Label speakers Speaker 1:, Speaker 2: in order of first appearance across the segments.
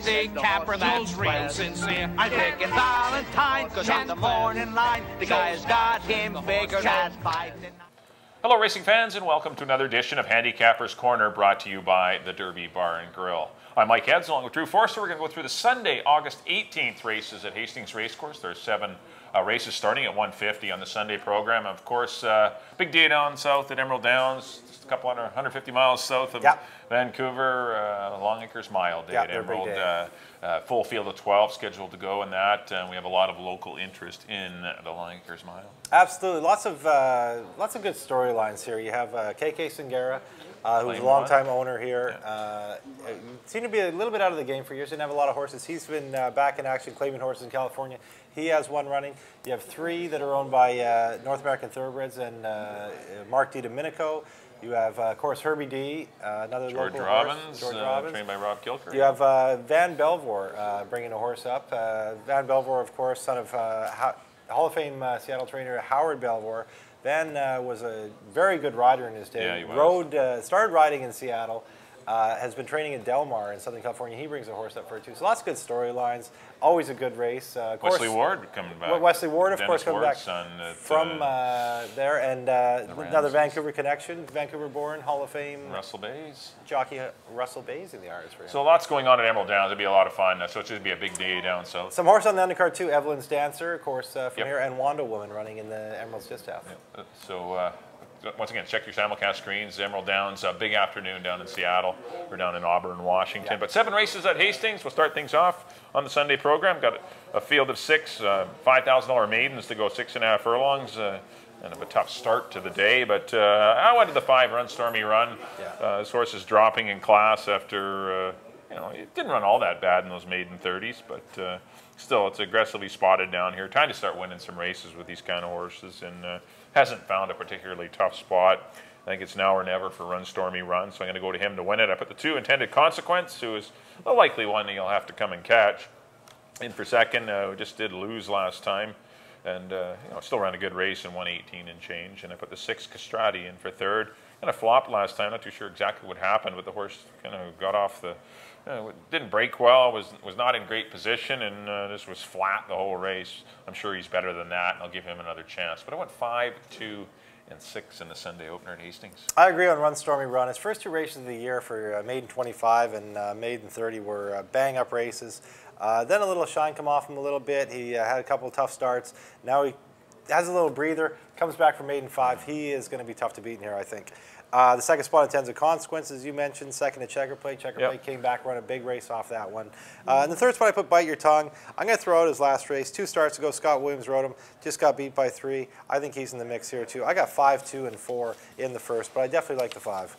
Speaker 1: handicapper that's real sincere. I'm picking Valentine, cause on the morning line, the guy's got him bigger than 5 to 9.
Speaker 2: Hello racing fans, and welcome to another edition of Handicappers Corner, brought to you by the Derby Bar and Grill. I'm Mike Heads, along with Drew Forster. We're going to go through the Sunday, August 18th races at Hastings Racecourse. There are 7 races starting at 1:50 on the Sunday program. Of course, big day down south at Emerald Downs, just a couple 150 miles south of Vancouver, Long Acres Mile Day at Emerald. Full field of 12 scheduled to go in that. We have a lot of local interest in the Long Acres Mile.
Speaker 3: Absolutely, lots of good storylines here. You have KK Singera, who's a longtime owner here. Seemed to be a little bit out of the game for years. Didn't have a lot of horses. He's been back in action, claiming horses in California. He has one running. You have 3 that are owned by North American Thoroughbreds and Mark D. Domenico. You have, of course, Herbie D, another local horse. George Robbins,
Speaker 2: trained by Rob Kilker.
Speaker 3: You have Van Belvoir bringing a horse up. Van Belvoir, of course, son of Hall of Fame Seattle trainer Howard Belvoir. Van was a very good rider in his day.
Speaker 2: Yeah, he was.
Speaker 3: Started riding in Seattle. Has been training in Del Mar in Southern California. He brings a horse up for it too. So lots of good storylines. Always a good race.
Speaker 2: Wesley Ward coming back.
Speaker 3: Wesley Ward, of course, coming back
Speaker 2: from
Speaker 3: there. And another Vancouver connection. Vancouver-born, Hall of Fame.
Speaker 2: Russell Bays.
Speaker 3: Jockey Russell Bays in the Irons for him.
Speaker 2: So lots going on at Emerald Downs. It'll be a lot of fun. So it should be a big day down south.
Speaker 3: Some horse on the undercard too. Evelyn's Dancer, of course, from here. And Wanda Woman running in the Emerald's Distaff.
Speaker 2: So... once again, check your simulcast screens. Emerald Downs, a big afternoon down in Seattle. We're down in Auburn, Washington. But 7 races at Hastings. We'll start things off on the Sunday program. Got a field of 6 $5,000 maidens to go 6.5 furlongs. Kind of a tough start to the day, but I went to the 5 Run Stormy Run. This horse is dropping in class after, it didn't run all that bad in those maiden 30s, but still, it's aggressively spotted down here. Trying to start winning some races with these kind of horses, and hasn't found a particularly tough spot. I think it's now or never for Run Stormy Run, so I'm going to go to him to win it. I put the 2 Intended Consequence, who is the likely one that you'll have to come and catch. In for second, just did lose last time, and still ran a good race in 1:18 and change. And I put the 6 Castrati in for third. Kind of flopped last time, not too sure exactly what happened, but the horse kind of got off the... didn't break well, was not in great position, and just was flat the whole race. I'm sure he's better than that, and I'll give him another chance. But I went 5, 2, and 6 in the Sunday opener at Hastings. I
Speaker 3: agree on Run Stormy Run. His first 2 races of the year for Maiden 25 and Maiden 30 were bang-up races. Then a little shine come off him a little bit. He had a couple of tough starts. Now he has a little breather, comes back from Maiden 5. He is going to be tough to beat in here, I think. The second spot, Intended Consequences, you mentioned. Second to Checker Plate. Checker Plate came back, run a big race off that one. And the third spot, I put Bite Your Tongue. I'm going to throw out his last race. 2 starts ago, Scott Williams rode him. Just got beat by 3. I think he's in the mix here, too. I got 5, 2, and 4 in the first, but I definitely like the 5.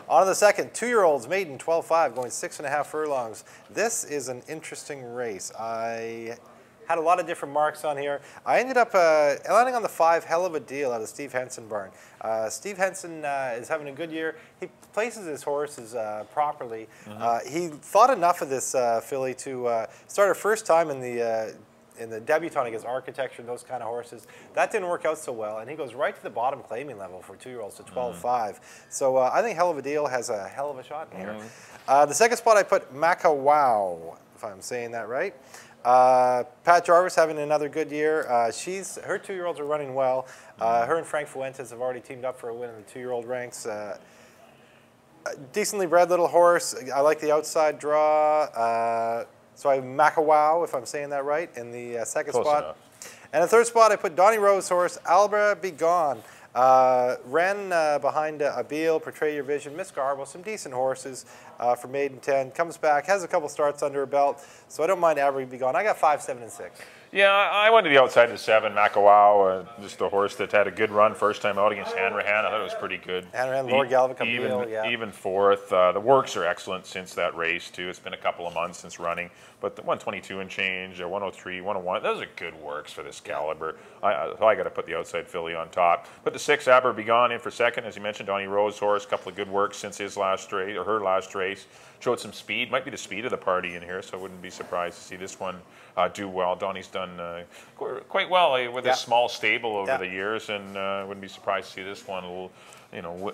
Speaker 3: On to the second, 2-year-olds, maiden 12.5, going 6.5 furlongs. This is an interesting race. I had a lot of different marks on here. I ended up landing on the 5 Hell of a Deal out of Steve Henson barn. Steve Henson is having a good year. He places his horses properly. He thought enough of this filly to start her first time in the debutante against Architecture and those kind of horses. That didn't work out so well, and he goes right to the bottom claiming level for 2-year-olds to 12.5. So I think Hell of a Deal has a hell of a shot in here. The second spot, I put Macawow, if I'm saying that right. Pat Jarvis having another good year. Her 2-year-olds are running well. Her and Frank Fuentes have already teamed up for a win in the 2-year-old ranks. Decently bred little horse. I like the outside draw. So I have Macawow, if I'm saying that right, in the second spot. Enough. And the third spot, I put Donnie Rowe's horse, Albra Be Gone. Ran behind Abil, Portray Your Vision, Miss Garble, some decent horses for Maiden 10. Comes back, has a couple starts under her belt, so I don't mind Albra Be Gone. I got 5, 7, and 6.
Speaker 2: Yeah, I went to the outside of the 7, Macawow, just a horse that had a good run first time out against Hanrahan. I thought it was pretty good.
Speaker 3: Hanrahan, Lord Galvic, Abil,
Speaker 2: even fourth. The works are excellent since that race, too. It's been a couple of months since running. But the 122 and change, 103, 101, those are good works for this caliber. I got to put the outside filly on top. Put the 6, Aber Be Gone, in for second. As you mentioned, Donnie Rowe's horse, a couple of good works since his last race, or her last race. Showed some speed. Might be the speed of the party in here, so I wouldn't be surprised to see this one do well. Donnie's done done quite well with a small stable over the
Speaker 3: Yeah.
Speaker 2: years, and wouldn't be surprised to see this one will,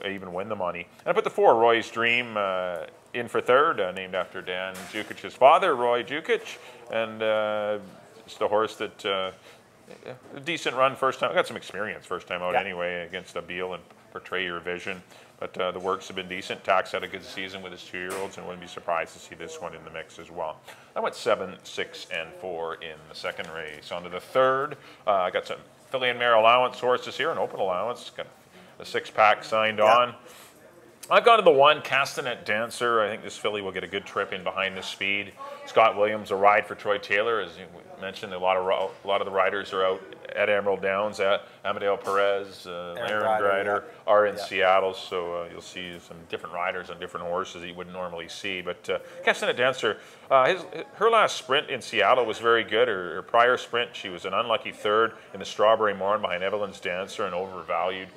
Speaker 2: even win the money. And I put the 4, Roy's Dream, in for third, named after Dan Jukic's father, Roy Jukic, and it's the horse that a decent run first time. I got some experience first time out anyway against a Beal and Portray Your Vision. But the works have been decent. Tax had a good season with his 2-year-olds, and wouldn't be surprised to see this one in the mix as well. I went 7, 6, and 4 in the second race. On to the third. I got some filly and mare allowance horses here, an open allowance. Got a 6-pack signed on. I've gone to the 1, Castanet Dancer. I think this filly will get a good trip in behind the speed. Scott Williams, a ride for Troy Taylor. As you mentioned, a lot of the riders are out at Emerald Downs. Amadeo Perez, Aaron Grider are in Seattle, so you'll see some different riders on different horses that you wouldn't normally see. But Castanet Dancer, her last sprint in Seattle was very good. Her prior sprint, she was an unlucky third in the Strawberry Morn behind Evelyn's Dancer and overvalued.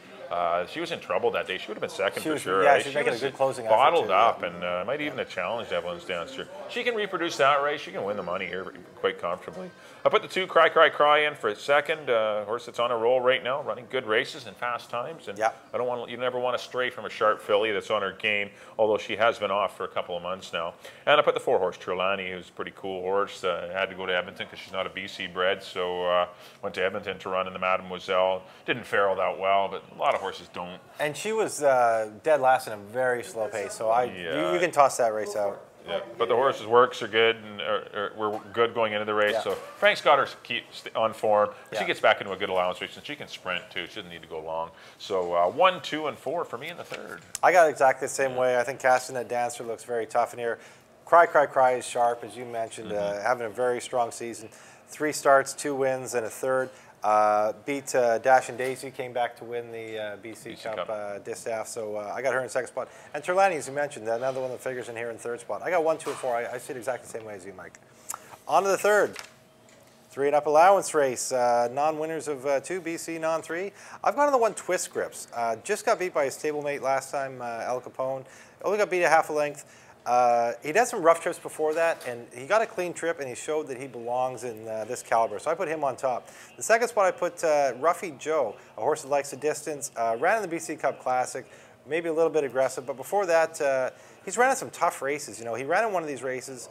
Speaker 2: She was in trouble that day. She would have been second for sure.
Speaker 3: Yeah, she was making a good closing effort.
Speaker 2: Bottled up and might even have challenged Evelyn's Dancer. She can reproduce that race. She can win the money here quite comfortably. I put the 2, Cry Cry Cry, in for second. Horse that's on a roll right now, running good races and fast times. And you never want to stray from a sharp filly that's on her game, although she has been off for a couple of months now. And I put the 4, horse Trelawney, who's a pretty cool horse. Had to go to Edmonton because she's not a BC bred, so went to Edmonton to run in the Mademoiselle. Didn't fare all that well, but a lot of horses don't.
Speaker 3: And she was dead last in a very slow pace, so you can toss that race out.
Speaker 2: Yeah, but the horse's works are good and were good going into the race. So Frank's got her on form. She gets back into a good allowance race, and she can sprint too. She doesn't need to go long. So 1, 2, and 4 for me in the third.
Speaker 3: I got exactly the same way. I think Castanet Dancer looks very tough in here. Cry Cry Cry is sharp, as you mentioned, having a very strong season. 3 starts, 2 wins, and a third. Beat Dash and Daisy, came back to win the BC Cup distaff, so I got her in second spot. And Trelawney, as you mentioned, another one that figures in here in third spot. I got 1, 2, and 4. I see it exactly the same way as you, Mike. On to the third. 3 and up allowance race. Non-winners of 2, BC non-3. I've gone to the 1, Twist Grips. Just got beat by his stablemate last time, El Capone. Only got beat a half a length. He'd had some rough trips before that, and he got a clean trip, and he showed that he belongs in this caliber. So I put him on top. The second spot, I put Ruffy Joe, a horse that likes the distance. Ran in the BC Cup Classic, maybe a little bit aggressive, but before that, he's ran in some tough races. You know, he ran in one of these races,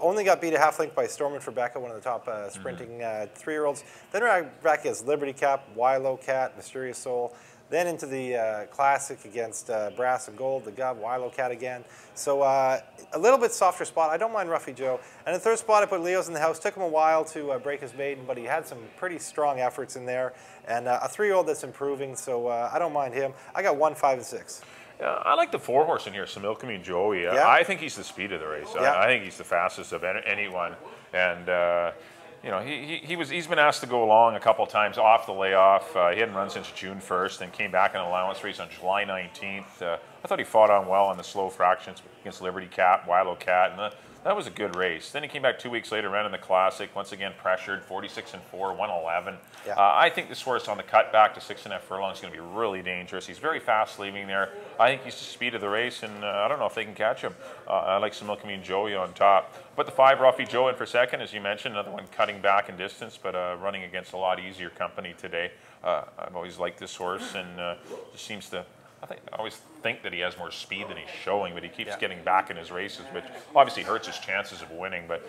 Speaker 3: only got beat a half length by Stormin' for Becca, one of the top sprinting 3-year-olds. Then ran back against Liberty Cap, Wilo Cat, Mysterious Soul. Then into the Classic against Brass and Gold, the Gov, Wilo Cat again. So a little bit softer spot. I don't mind Ruffy Joe. And in the third spot, I put Leo's in the House. Took him a while to break his maiden, but he had some pretty strong efforts in there. And a 3-year-old that's improving, so I don't mind him. I got 1, 5, and 6.
Speaker 2: I like the 4 horse in here, Samilkameen Joey. I think he's the speed of the race. I think he's the fastest of anyone. And you know, he's been asked to go along a couple of times off the layoff. He hadn't run since June 1st, and came back in an allowance race on July 19th. I thought he fought on well on the slow fractions against Liberty Cat, Wilo Cat, and that was a good race. Then he came back 2 weeks later, ran in the Classic, once again pressured, 46 and 4, 111. I think this horse on the cut back to 6.5 furlongs is going to be really dangerous. He's very fast leaving there. I think he's the speed of the race, and I don't know if they can catch him. I like Samilkameen Joey on top. But the 5, Ruffy Joe, in for second, as you mentioned, another one cutting back in distance, but running against a lot easier company today. I've always liked this horse, and just seems to. I always think that he has more speed than he's showing, but he keeps getting back in his races, which obviously hurts his chances of winning. But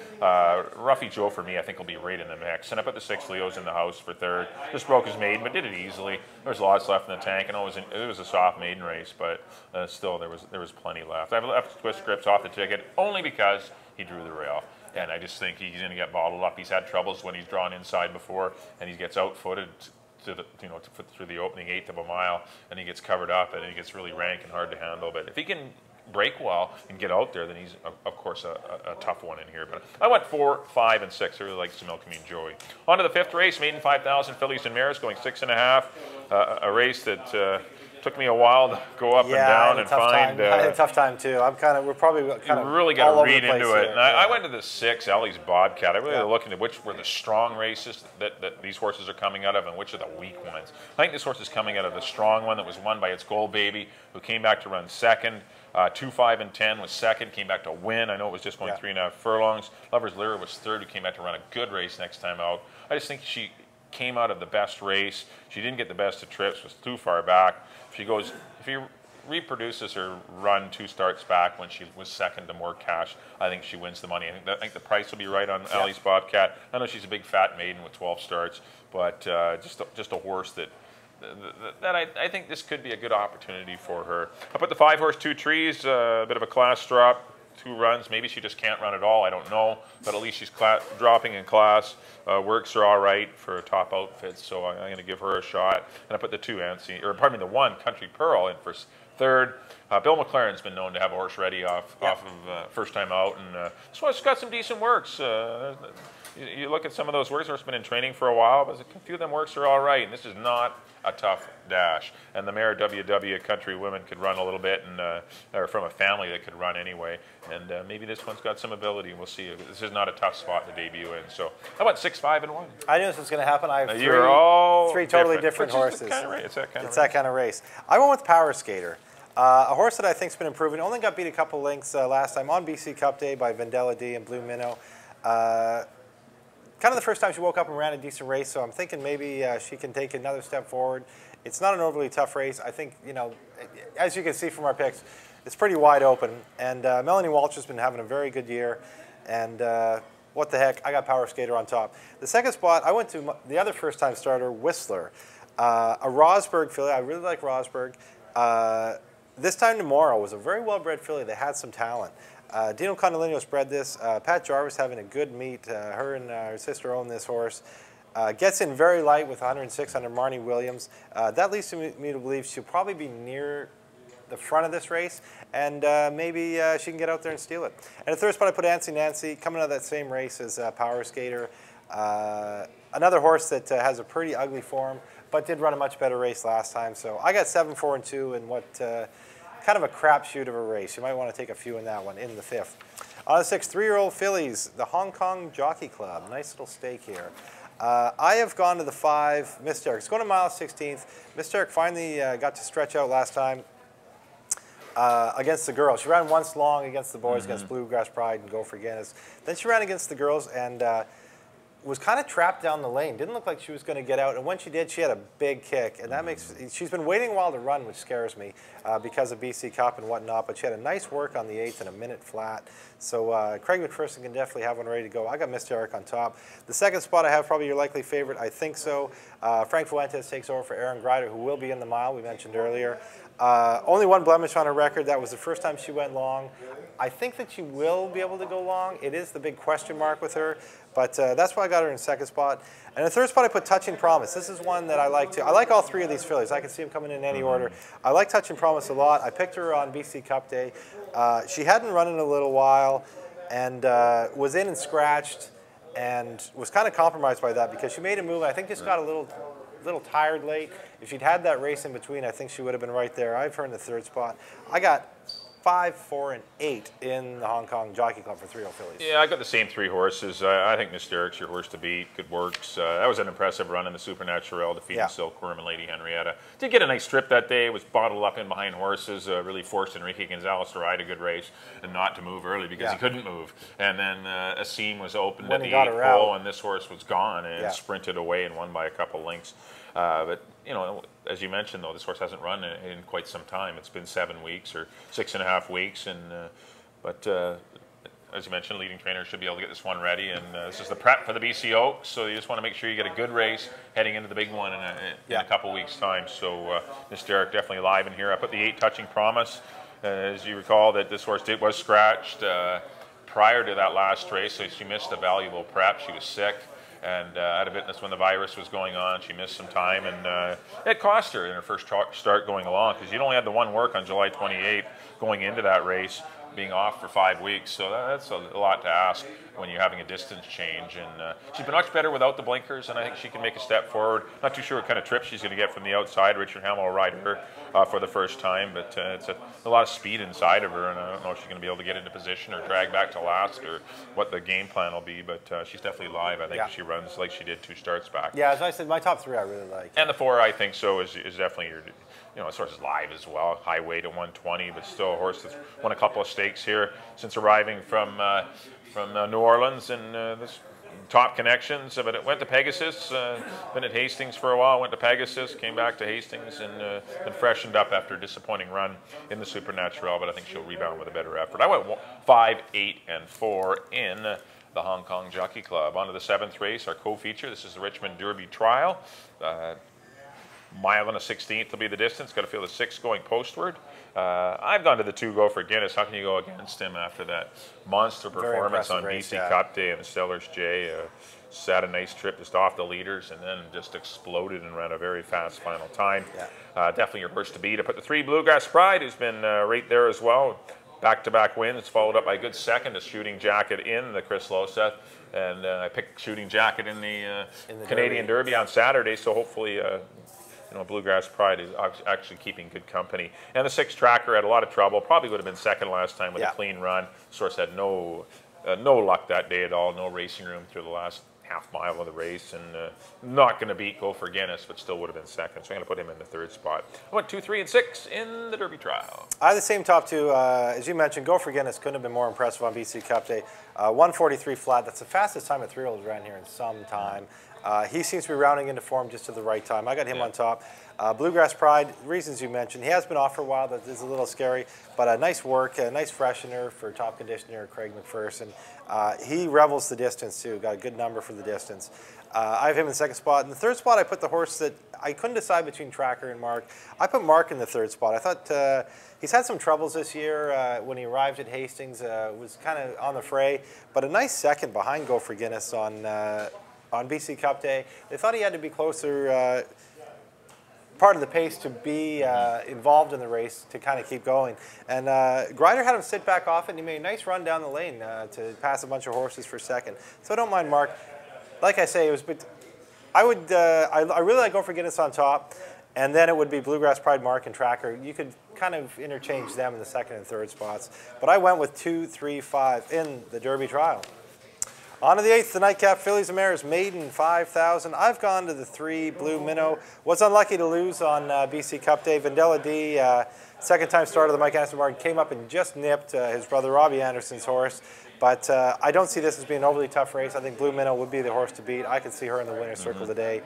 Speaker 2: Ruffy Joe, for me, I think will be right in the mix. And I put the 6, Leo's in the House for third. Just broke his maiden, but did it easily. There was lots left in the tank, and it was a soft maiden race, but still there was plenty left. I've left Twist Grips off the ticket only because he drew the rail. And I just think he's going to get bottled up. He's had troubles when he's drawn inside before, and he gets outfooted through the opening 1/8 of a mile, and he gets covered up, and he gets really rank and hard to handle. But if he can break well and get out there, then he's of course a tough one in here. But I went 4, 5, and 6. I really like Samilkameen Joey. On to the 5th race, maiden 5,000 fillies and mares, going 6.5. A race that took me a while to go up and down and find.
Speaker 3: I had a tough time too. We're probably kind of
Speaker 2: really got to read into it.
Speaker 3: Here.
Speaker 2: And I went to the 6, Ellie's Bobcat. I really looked into which were the strong races that these horses are coming out of, and which are the weak ones. I think this horse is coming out of the strong one that was won by its Gold Baby, who came back to run second. 2, 5, and 10 was second, came back to win. I know it was just going 3.5 furlongs. Lover's Lure was third, who came back to run a good race next time out. I just think she came out of the best race. She didn't get the best of trips, was too far back. If he reproduces her run 2 starts back when she was second to More Cash, I think she wins the money. I think the price will be right on Ali's Bobcat. I know she's a big fat maiden with 12 starts, but just a horse that I think this could be a good opportunity for her. I put the 5-horse 2 Trees, a bit of a class drop. 2 runs. Maybe she just can't run at all. I don't know. But at least she's dropping in class. Works are all right for top outfits, so I'm going to give her a shot. And I put the 2 the 1 Country Pearl in for third. Bill McLaren's been known to have a horse ready off of first time out, and this one's got some decent works. You look at some of those works. Horse been in training for a while, but a few of them works are all right. And this is not a tough dash. And the mare WW Country Women could run a little bit, and or from a family that could run anyway. And maybe this one's got some ability. We'll see. This is not a tough spot to debut in. So how about 6, 5, and 1?
Speaker 3: I knew this was going to happen. I have three totally different horses.
Speaker 2: It's that kind of
Speaker 3: race. I went with Power Skater. A horse that I think's been improving. Only got beat a couple lengths last time on BC Cup Day by Vendella D and Blue Minnow. Kind of the first time she woke up and ran a decent race, so I'm thinking maybe she can take another step forward. It's not an overly tough race. I think, as you can see from our picks, it's pretty wide open. And Melanie Walsh's been having a very good year. And what the heck, I got Power Skater on top. The second spot, I went to the other first-time starter, Whistler. A Rosberg filly. I really like Rosberg. This time tomorrow was a very well-bred filly. They had some talent. Dino Condolino's bred this. Pat Jarvis having a good meet. Her and her sister own this horse. Gets in very light with 106 under Marnie Williams. That leads me to believe she'll probably be near the front of this race, and maybe she can get out there and steal it. And the third spot I put Antsy Nancy, coming out of that same race as Power Skater. Another horse that has a pretty ugly form, but did run a much better race last time. So I got 7, 4, and 2 in what kind of a crapshoot of a race. You might want to take a few in that one, in the 5th. On the 6th, 3-year-old fillies, the Hong Kong Jockey Club. Nice little stake here. I have gone to the 5, Miss Derrick. It's going to mile 16th. Miss Derrick finally got to stretch out last time against the girls. She ran once long against the boys, against Bluegrass Pride and Go for Guinness. Then she ran against the girls and was kind of trapped down the lane. Didn't look like she was going to get out. And when she did, she had a big kick. And that makes, she's been waiting a while to run, which scares me because of BC Cup and whatnot. But she had a nice work on the 8th and a minute flat. So Craig McPherson can definitely have one ready to go. I got Miss Derrick on top. The second spot I have probably your likely favorite. I think so. Frank Fuentes takes over for Aaron Greider, who will be in the mile we mentioned earlier. Only 1 blemish on her record. That was the first time she went long. I think that she will be able to go long. It is the big question mark with her. But that's why I got her in second spot. And the third spot I put Touching Promise. This is one that I like too. I like all 3 of these fillies. I can see them coming in any order. I like Touching Promise a lot. I picked her on BC Cup Day. She hadn't run in a little while and was in and scratched and was kind of compromised by that because she made a move. I think just got a little tired late. If she'd had that race in between, I think she would have been right there. I have her in the third spot. I got 5, 4, and 8 in the Hong Kong Jockey Club for 3-year-old fillies.
Speaker 2: Yeah, I got the same 3 horses. I think Miss Derrick's your horse to beat. Good works. That was an impressive run in the Supernatural, defeating Silkworm and Lady Henrietta. Did get a nice trip that day. Was bottled up in behind horses. Really forced Enrique Gonzalez to ride a good race and not to move early because he couldn't move. And then a seam was opened at the 8th hole, and this horse was gone and sprinted away and won by a couple lengths. But as you mentioned, though, this horse hasn't run in quite some time. It's been 7 weeks or 6.5 weeks, and but as you mentioned, leading trainer should be able to get this one ready. And this is the prep for the BC Oaks, so you just want to make sure you get a good race heading into the big one in a couple weeks' time. So Miss Derrick definitely alive in here. I put the 8 Touching Promise. As you recall, that this horse was scratched prior to that last race, so she missed a valuable prep. She was sick. And had a witness when the virus was going on. She missed some time, and it cost her in her first start going along because you'd only had the 1 work on July 28th going into that race. being off for 5 weeks. So that's a lot to ask when you're having a distance change. And she's been much better without the blinkers, and I think she can make a step forward. Not too sure what kind of trip she's going to get from the outside. Richard Hamill will ride her for the first time, but it's a lot of speed inside of her, and I don't know if she's going to be able to get into position or drag back to last or what the game plan will be, but she's definitely live. I think she runs like she did 2 starts back.
Speaker 3: Yeah, as I said, my top 3 I really like.
Speaker 2: And the 4, I think so, is definitely your, this horse is live as well. High weight at 120, but still a horse that's won a couple of stakes here since arriving from New Orleans, and this top connections. But it went to Pegasus, been at Hastings for a while, went to Pegasus, came back to Hastings, and been freshened up after a disappointing run in the Supernatural, but I think she'll rebound with a better effort. I went 5, 8, and 4 in the Hong Kong Jockey Club. On to the 7th race, our co-feature. This is the Richmond Derby Trial. Mile and a 16th will be the distance. Got to feel the 6 going postward. I've gone to the 2 Go for Guinness. How can you go against him after that monster performance on BC Cup Day and the Stellars J? Sat a nice trip just off the leaders and then just exploded and ran a very fast final time. Definitely your horse to beat. I put the 3 Bluegrass Pride, who's been right there as well. Back-to-back wins, followed up by a good second, a Shooting Jacket in the Chris Loseth. And I picked Shooting Jacket in the Canadian Derby on Saturday, so hopefully Bluegrass Pride is actually keeping good company. And the 6 Tracker had a lot of trouble. Probably would have been second last time with a clean run. Source had no luck that day at all. No racing room through the last half mile of the race, and not going to beat Go for Guinness, but still would have been second. So I'm going to put him in the 3rd spot. I went 2, 3, and 6 in the Derby Trial.
Speaker 3: I had the same top 2. As you mentioned, Go for Guinness couldn't have been more impressive on BC Cup Day. 143 flat. That's the fastest time a 3-year-old ran here in some time. He seems to be rounding into form just at the right time. I got him on top. Bluegrass Pride, reasons you mentioned. He has been off for a while. That is a little scary, but nice work, a nice freshener for top conditioner Craig McPherson. He revels the distance too. Got a good number for the distance. I have him in the 2nd spot. In the 3rd spot, I put the horse that I couldn't decide between Tracker and Mark. I put Mark in the 3rd spot. I thought he's had some troubles this year. When he arrived at Hastings, was kind of on the fray, but a nice second behind Go for Guinness on BC Cup Day. They thought he had to be closer, part of the pace to be involved in the race to kind of keep going. And Grider had him sit back off it, and he made a nice run down the lane to pass a bunch of horses for second. So I don't mind Mark. Like I say, it was. I really like Go for Guinness on top, and then it would be Bluegrass Pride, Mark, and Tracker. You could kind of interchange them in the 2nd and 3rd spots. But I went with 2, 3, 5 in the Derby Trial. On to the 8th, the Nightcap Fillies and Mares, Maiden 5,000. I've gone to the 3 Blue Minnow. Was unlucky to lose on BC Cup Day. Vendella D, 2nd time starter of the Mike Anderson Martin, came up and just nipped his brother Robbie Anderson's horse. But I don't see this as being an overly tough race. I think Blue Minnow would be the horse to beat. I could see her in the winner's circle today.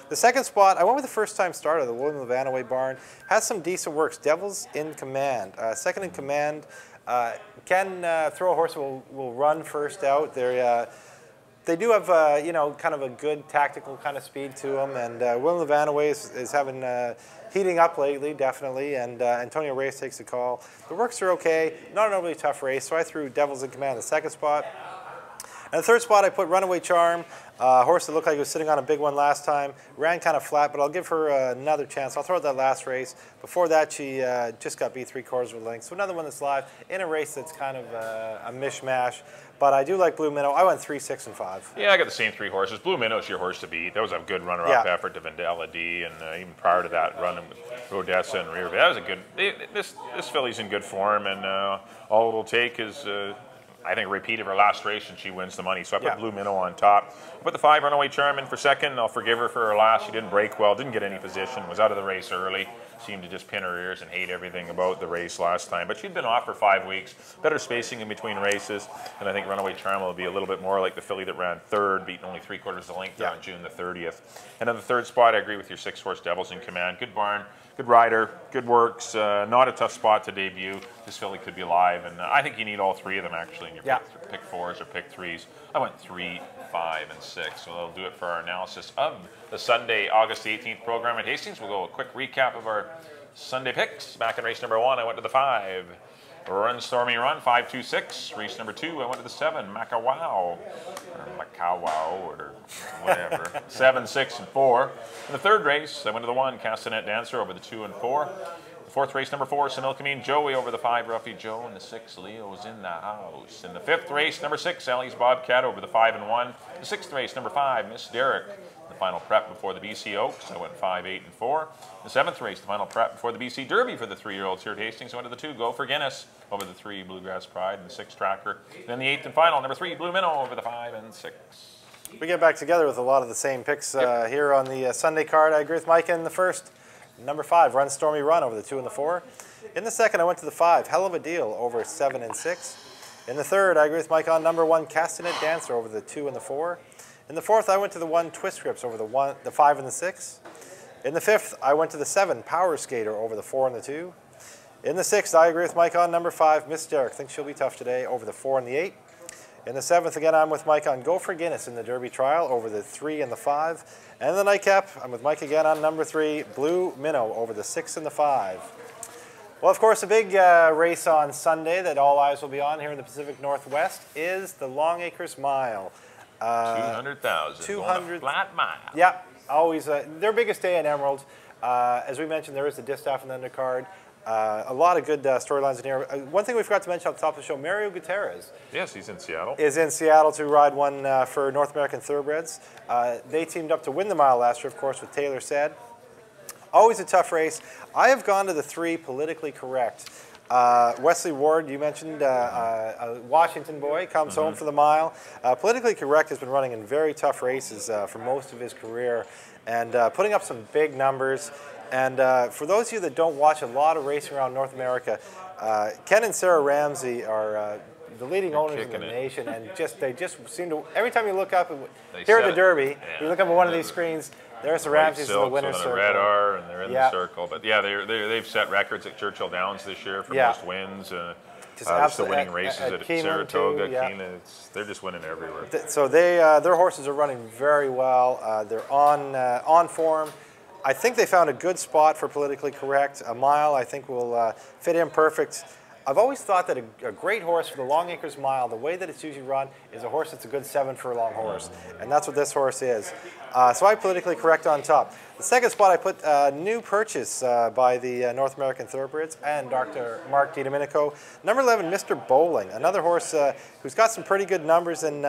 Speaker 3: The 2nd spot, I went with the 1st-time starter, the William Levanaway barn. Has some decent works. Devils in Command. 2nd in Command can throw a horse that will run first out. They do have, kind of a good tactical kind of speed to them. And William Levanaway is having heating up lately, definitely, and Antonio Reyes takes the call. The works are okay, not an overly tough race, so I threw Devils in Command in the 2nd spot. And the 3rd spot, I put Runaway Charm, a horse that looked like he was sitting on a big one last time. Ran kind of flat, but I'll give her another chance. I'll throw out that last race. Before that, she just got beat 3/4 of a length. So another one that's live in a race that's kind of a mishmash. But I do like Blue Minnow. I went 3, 6, and 5.
Speaker 2: Yeah, I got the same 3 horses. Blue Minnow's your horse to beat. That was a good runner-up effort to Vendella D, and even prior to that, running with Rodessa and Rear. That was a good. This filly's in good form, and all it'll take is, I think, a repeat of her last race, and she wins the money. So I put Blue Minnow on top. I put the 5 Runaway Charm in for 2nd. I'll forgive her for her last. She didn't break well, didn't get any position, was out of the race early. Seemed to just pin her ears and hate everything about the race last time. But she'd been off for 5 weeks. Better spacing in between races. And I think Runaway Charm will be a little bit more like the filly that ran 3rd, beating only 3/4 of the length on June the 30th. And on the 3rd spot, I agree with your 6-horse Devils in Command. Good barn, good rider, good works. Not a tough spot to debut. This filly could be live. And I think you need all 3 of them, actually, in your pick 4s or pick 3s. I went 3, 5, and 6. So that'll do it for our analysis of the Sunday, August 18th program at Hastings. We'll go a quick recap of our Sunday picks. Back in race number 1, I went to the 5. Run Stormy Run, 5-2-6. Race number 2, I went to the 7. Macawau, or whatever. 7, 6, and 4. In the 3rd race, I went to the 1. Castanet Dancer over the 2 and 4. The 4th race, number 4, Similkameen Joey over the 5, Ruffy Joe, and the 6, Leo's in the house. In the 5th race, number 6, Ellie's Bobcat over the 5 and 1. The 6th race, number 5, Miss Derrick. The final prep before the BC Oaks, I went 5, 8, and 4. The 7th race, the final prep before the BC Derby for the 3-year-olds here at Hastings. I went to the 2, Go for Guinness over the 3, Bluegrass Pride, and the 6 Tracker. Then the 8th and final, number 3, Blue Minnow over the 5 and 6.
Speaker 3: We get back together with a lot of the same picks here on the Sunday card. I agree with Mike in the first. Number 5, Run Stormy Run over the 2 and the 4. In the second, I went to the 5, Hell of a Deal over 7 and 6. In the third, I agree with Mike on number 1, Castanet Dancer over the 2 and the 4. In the fourth, I went to the 1, Twist Grips over the 5 and the 6. In the fifth, I went to the 7, Power Skater over the 4 and the 2. In the sixth, I agree with Mike on number 5, Miss Derrick. Think she'll be tough today over the 4 and the 8. In the 7th, again, I'm with Mike on Go for Guinness in the Derby Trial over the 3 and the 5. And in the nightcap, I'm with Mike again on number 3, Blue Minnow over the 6 and the 5. Well, of course, a big race on Sunday that all eyes will be on here in the Pacific Northwest is the Long Acres Mile.
Speaker 2: 200,000 200 flat mile.
Speaker 3: Yeah, always their biggest day in Emerald. As we mentioned, there is the distaff in the undercard. A lot of good storylines in here. One thing we forgot to mention at the top of the show, Mario Gutierrez.
Speaker 2: Yes, he's in Seattle.
Speaker 3: Is in Seattle to ride one for North American Thoroughbreds. They teamed up to win the mile last year, of course, with Taylor Said. Always a tough race. I have gone to the 3 Politically Correct. Wesley Ward, you mentioned, a Washington boy, comes home for the mile. Politically Correct has been running in very tough races for most of his career and putting up some big numbers. And for those of you that don't watch a lot of racing around North America, Ken and Sarah Ramsey are the leading owners in the nation, and they just seem to, every time you look up here at the Derby, you look up at one of these screens, there's the Ramseys in the winner's circle.
Speaker 2: Red R, and they're in the circle. But yeah, they've set records at Churchill Downs this year for most wins. Just the winning races at Saratoga, Keeneland. They're just winning everywhere.
Speaker 3: So their horses are running very well. They're on form. I think they found a good spot for Politically Correct. A mile, I think, will fit in perfect. I've always thought that a great horse for the Long Acres Mile, the way that it's usually run, is a horse that's a good 7-furlong horse. And that's what this horse is. So I Politically Correct on top. The second spot, I put New Purchase by the North American Thoroughbreds and Dr. Mark DiDomenico. Number 11, Mr. Bowling, another horse who's got some pretty good numbers and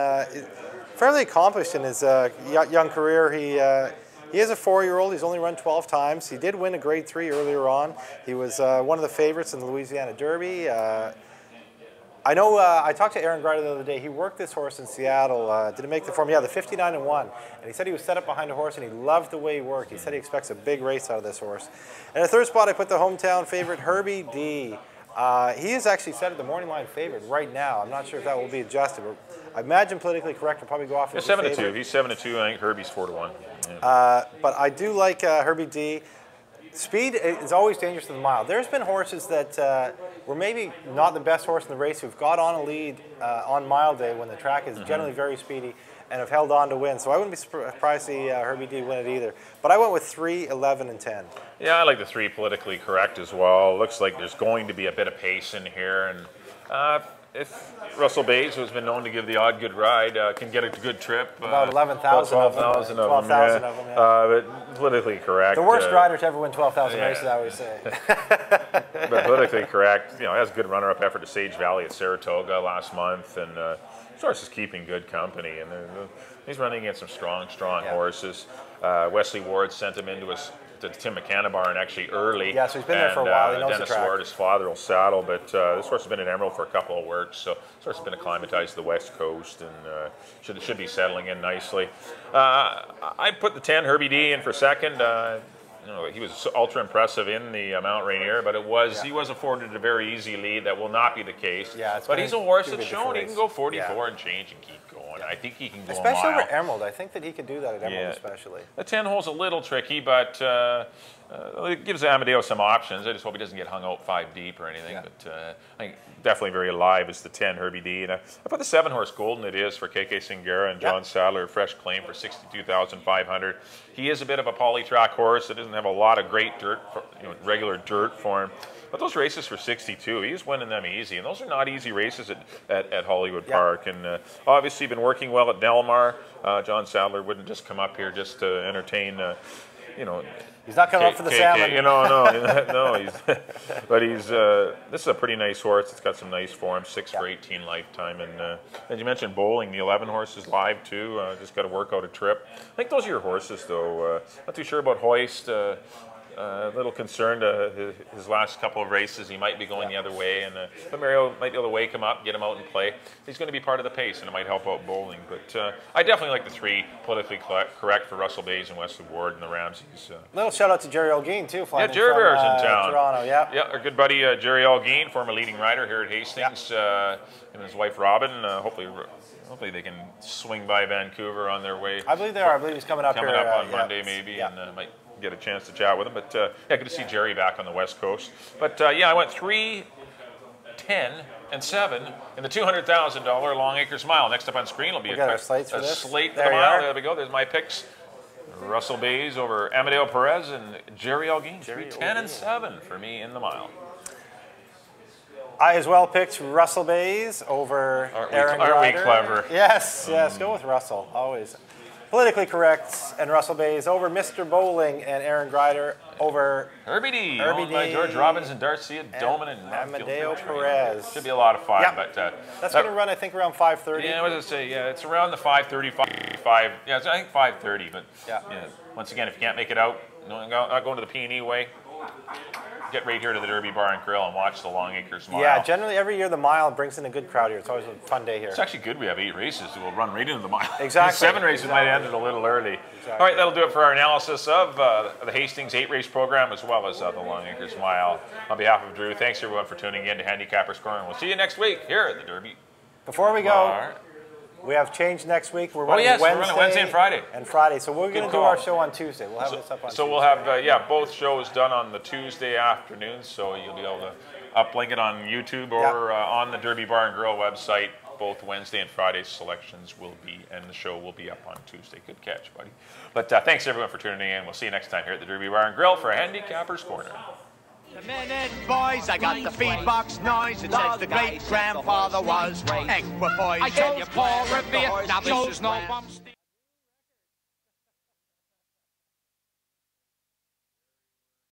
Speaker 3: fairly accomplished in his young career. He is a 4-year-old. He's only run 12 times. He did win a Grade 3 earlier on. He was one of the favorites in the Louisiana Derby. I know I talked to Aaron Grider the other day. He worked this horse in Seattle. Did he make the form? Yeah, the 59 and 1. And he said he was set up behind a horse, and he loved the way he worked. He said he expects a big race out of this horse. And the third spot, I put the hometown favorite, Herbie D. He is actually set at the morning line favorite right now. I'm not sure if that will be adjusted, but I imagine Politically Correct will probably go off as a favorite.
Speaker 2: 7-2. He's 7-2. I think Herbie's 4-1.
Speaker 3: Yeah. But I do like Herbie D. Speed is always dangerous in the mile. There's been horses that were maybe not the best horse in the race who've got on a lead on mile day when the track is generally very speedy and have held on to win. So I wouldn't be surprised to see Herbie D win it either. But I went with 3, 11, and 10.
Speaker 2: Yeah, I like the 3 Politically Correct as well. Looks like there's going to be a bit of pace in here. And if Russell Bates, who's been known to give the odd good ride, can get a good trip.
Speaker 3: About 11,000 of them. 12,000 of them, yeah.
Speaker 2: But Politically Correct.
Speaker 3: The worst rider to ever win 12,000 races, I always say.
Speaker 2: But Politically Correct, has a good runner-up effort to Sage Valley at Saratoga last month. And this horse is keeping good company. And he's running against some strong horses. Wesley Ward sent him into to Tim McCann barn actually early.
Speaker 3: Yeah, so he's been there for a while. He knows
Speaker 2: Dennis
Speaker 3: the track.
Speaker 2: Ward, his father, will saddle, but this horse has been in Emerald for a couple of works, so this horse has been acclimatized to the West Coast and should be settling in nicely. I put the 10 Herbie D in for second. He was ultra impressive in the Mount Rainier, but he was afforded a very easy lead. That will not be the case.
Speaker 3: Yeah,
Speaker 2: but he's a horse that's shown he can go 44 and change and keep going. I think he can go
Speaker 3: especially
Speaker 2: a mile.
Speaker 3: over Emerald. I think that he could do that at Emerald especially.
Speaker 2: The 10 hole's a little tricky, but it gives Amadeo some options. I just hope he doesn't get hung out 5 deep or anything. Yeah. But I think definitely very alive is the 10 Herbie D. And I put the 7 horse Golden It Is for KK Singera and John Sadler, a fresh claim for $62,500. He is a bit of a poly-track horse. It doesn't have a lot of great dirt, regular dirt for him. But those races for 62, he's winning them easy. And those are not easy races at Hollywood Park. And obviously been working well at Del Mar. John Sadler wouldn't just come up here just to entertain you know.
Speaker 3: He's not coming up for the salmon.
Speaker 2: You know, no, but this is a pretty nice horse. It's got some nice form, 6 for 18 lifetime, and as you mentioned, bowling. The 11 horse is live too. Just got to work out a trip. I think those are your horses, though. Not too sure about Hoist. A little concerned his last couple of races. He might be going the other way, and but Mario might be able to wake him up, get him out and play. He's going to be part of the pace, and it might help out bowling. But I definitely like the 3 politically correct for Russell Bays and Wesley Ward and the Ramseys.
Speaker 3: Little shout out to Jerry Olguin too.
Speaker 2: Yeah, Jerry Bear's in town.
Speaker 3: Toronto, yeah.
Speaker 2: Yeah, our good buddy Jerry Olguin, former leading rider here at Hastings, and his wife Robin. Hopefully they can swing by Vancouver on their way.
Speaker 3: I believe they are. I believe he's coming up here.
Speaker 2: On Monday maybe, and might get a chance to chat with him. But yeah, good to see Jerry back on the West Coast. But yeah, I went 3, 10, and 7 in the $200,000 Long Acres Mile. Next up on screen will be a slate for the mile. There we go. There's my picks. Russell Bays over Amadeo Perez and Jerry Olguin. 3, 10, and 7 for me in the mile.
Speaker 3: I as well picked Russell Bays over Aaron Grider.
Speaker 2: Aren't we clever?
Speaker 3: Yes, yes. Go with Russell, always. Politically correct, and Russell Bays over Mr. Bowling and Aaron Grider over
Speaker 2: Herbie D, owned by George Robbins and Darcy Doman and
Speaker 3: Amadeo Perez.
Speaker 2: Should be a lot of fun.
Speaker 3: Yep.
Speaker 2: But
Speaker 3: that's going to run, I think, around 5:30.
Speaker 2: Yeah, what did I say? Yeah, it's around the 5:30, 5. Yeah, I think 5:30. But yeah, once again, if you can't make it out, not going to the P&E way, get right here to the Derby Bar and Grill and watch the Long Acres Mile.
Speaker 3: Yeah, generally every year the mile brings in a good crowd here. It's always a fun day here.
Speaker 2: It's actually good we have 8 races that will run right into the mile.
Speaker 3: Exactly.
Speaker 2: 7 races might end it a little early. Exactly. All right, that'll do it for our analysis of the Hastings 8-race program as well as the Long Acres Mile. On behalf of Drew, thanks everyone for tuning in to Handicappers Corner. We'll see you next week here at the Derby.
Speaker 3: Before we go, we have changed next week. We're running
Speaker 2: Wednesday and Friday.
Speaker 3: So we're going to do our show on Tuesday. We'll have this up on Tuesday.
Speaker 2: So we'll have, both shows done on the Tuesday afternoon, so you'll be able to uplink it on YouTube or on the Derby Bar and Grill website. Both Wednesday and Friday selections will be, and the show will be up on Tuesday. Good catch, buddy. But thanks everyone for tuning in. We'll see you next time here at the Derby Bar and Grill for Handicappers Corner.
Speaker 1: The minute, boys, I got the feedbox noise. It says the great grandfather was equipoised. I told you, Paul Revere, now this is no bump.